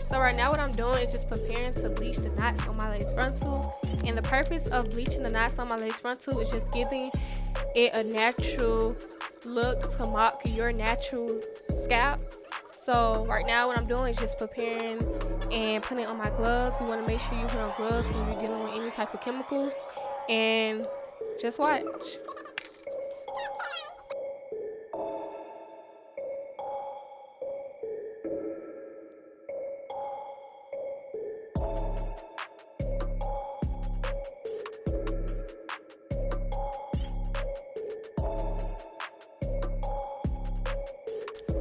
So right now what I'm doing is just preparing to bleach the knots on my lace frontal. And the purpose of bleaching the knots on my lace frontal is just giving it a natural look to mock your natural scalp. So right now what I'm doing is just preparing and putting on my gloves. You want to make sure you put on gloves when you're dealing with any type of chemicals. And just watch.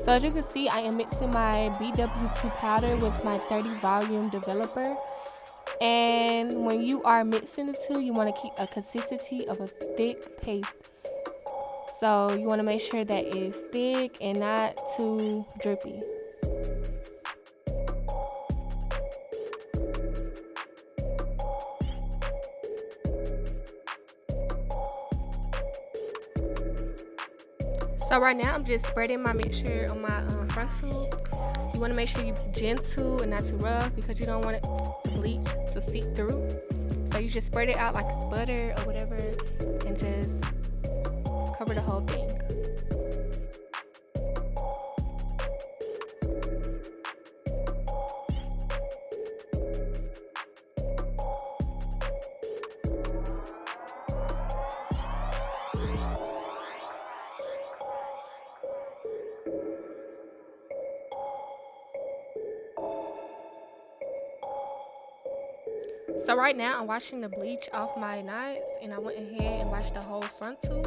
So as you can see, I am mixing my BW2 powder with my 30 volume developer. And when you are mixing the two, you want to keep a consistency of a thick paste. So you want to make sure that it's thick and not too drippy. So right now I'm just spreading my mixture on my frontal. You want to make sure you be gentle and not too rough because you don't want the bleach to seep through. So you just spread it out like it's butter or whatever and just cover the whole thing. So right now I'm washing the bleach off my knots and I went ahead and washed the whole frontal.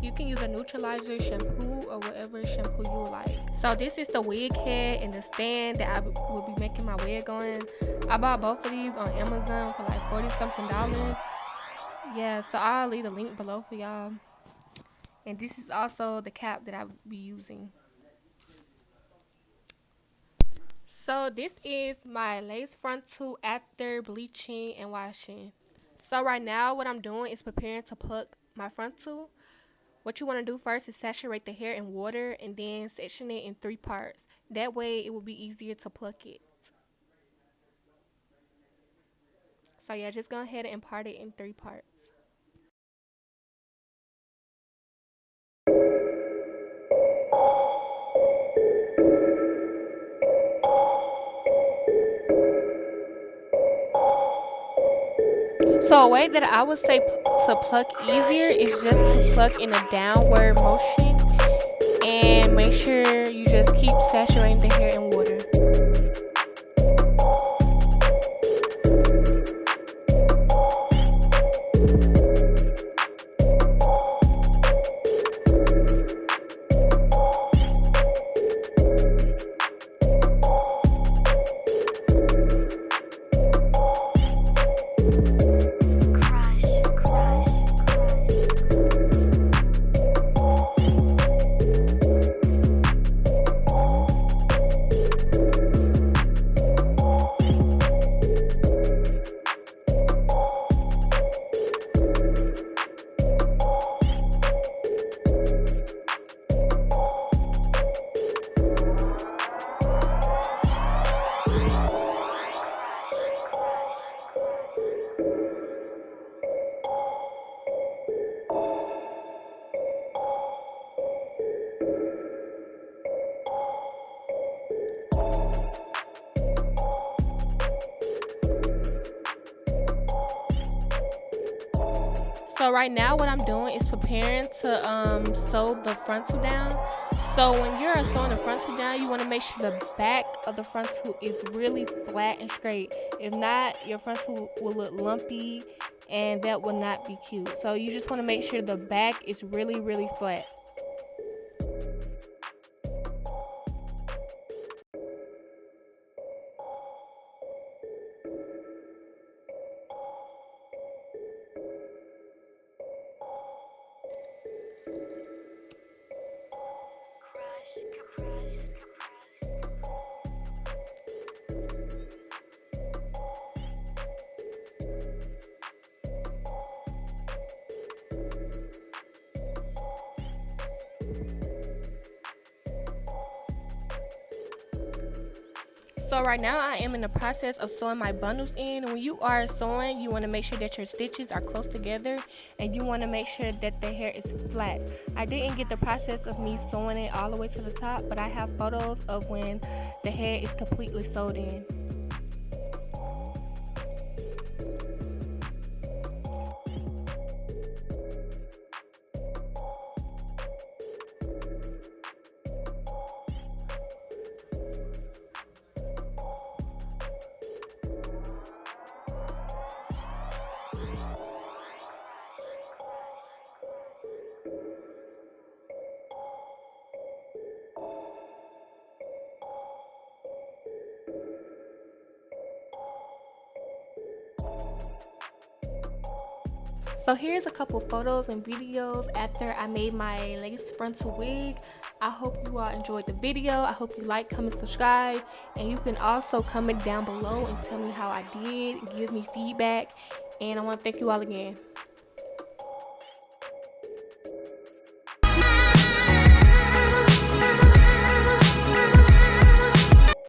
You can use a neutralizer shampoo or whatever shampoo you would like. So this is the wig head and the stand that I will be making my wig on. I bought both of these on Amazon for like $40 something. Yeah, so I'll leave the link below for y'all. And this is also the cap that I will be using. So this is my lace frontal after bleaching and washing. So right now what I'm doing is preparing to pluck my frontal. What you want to do first is saturate the hair in water and then section it in 3 parts. That way it will be easier to pluck it. So yeah, just go ahead and part it in 3 parts. So a way that I would say to pluck easier is just to pluck in a downward motion and make sure you just keep saturating the hair in water. So right now what I'm doing is preparing to sew the frontal down. So when you're sewing the frontal down, you want to make sure the back of the frontal is really flat and straight. If not, your frontal will look lumpy and that will not be cute. So you just want to make sure the back is really, really flat. So right now I am in the process of sewing my bundles in. When you are sewing, you want to make sure that your stitches are close together and you want to make sure that the hair is flat. I didn't get the process of me sewing it all the way to the top, but I have photos of when the hair is completely sewed in. So here's a couple photos and videos after I made my lace frontal wig. I hope you all enjoyed the video. I hope you like, comment, subscribe, and you can also comment down below and tell me how I did, give me feedback, and I want to thank you all again.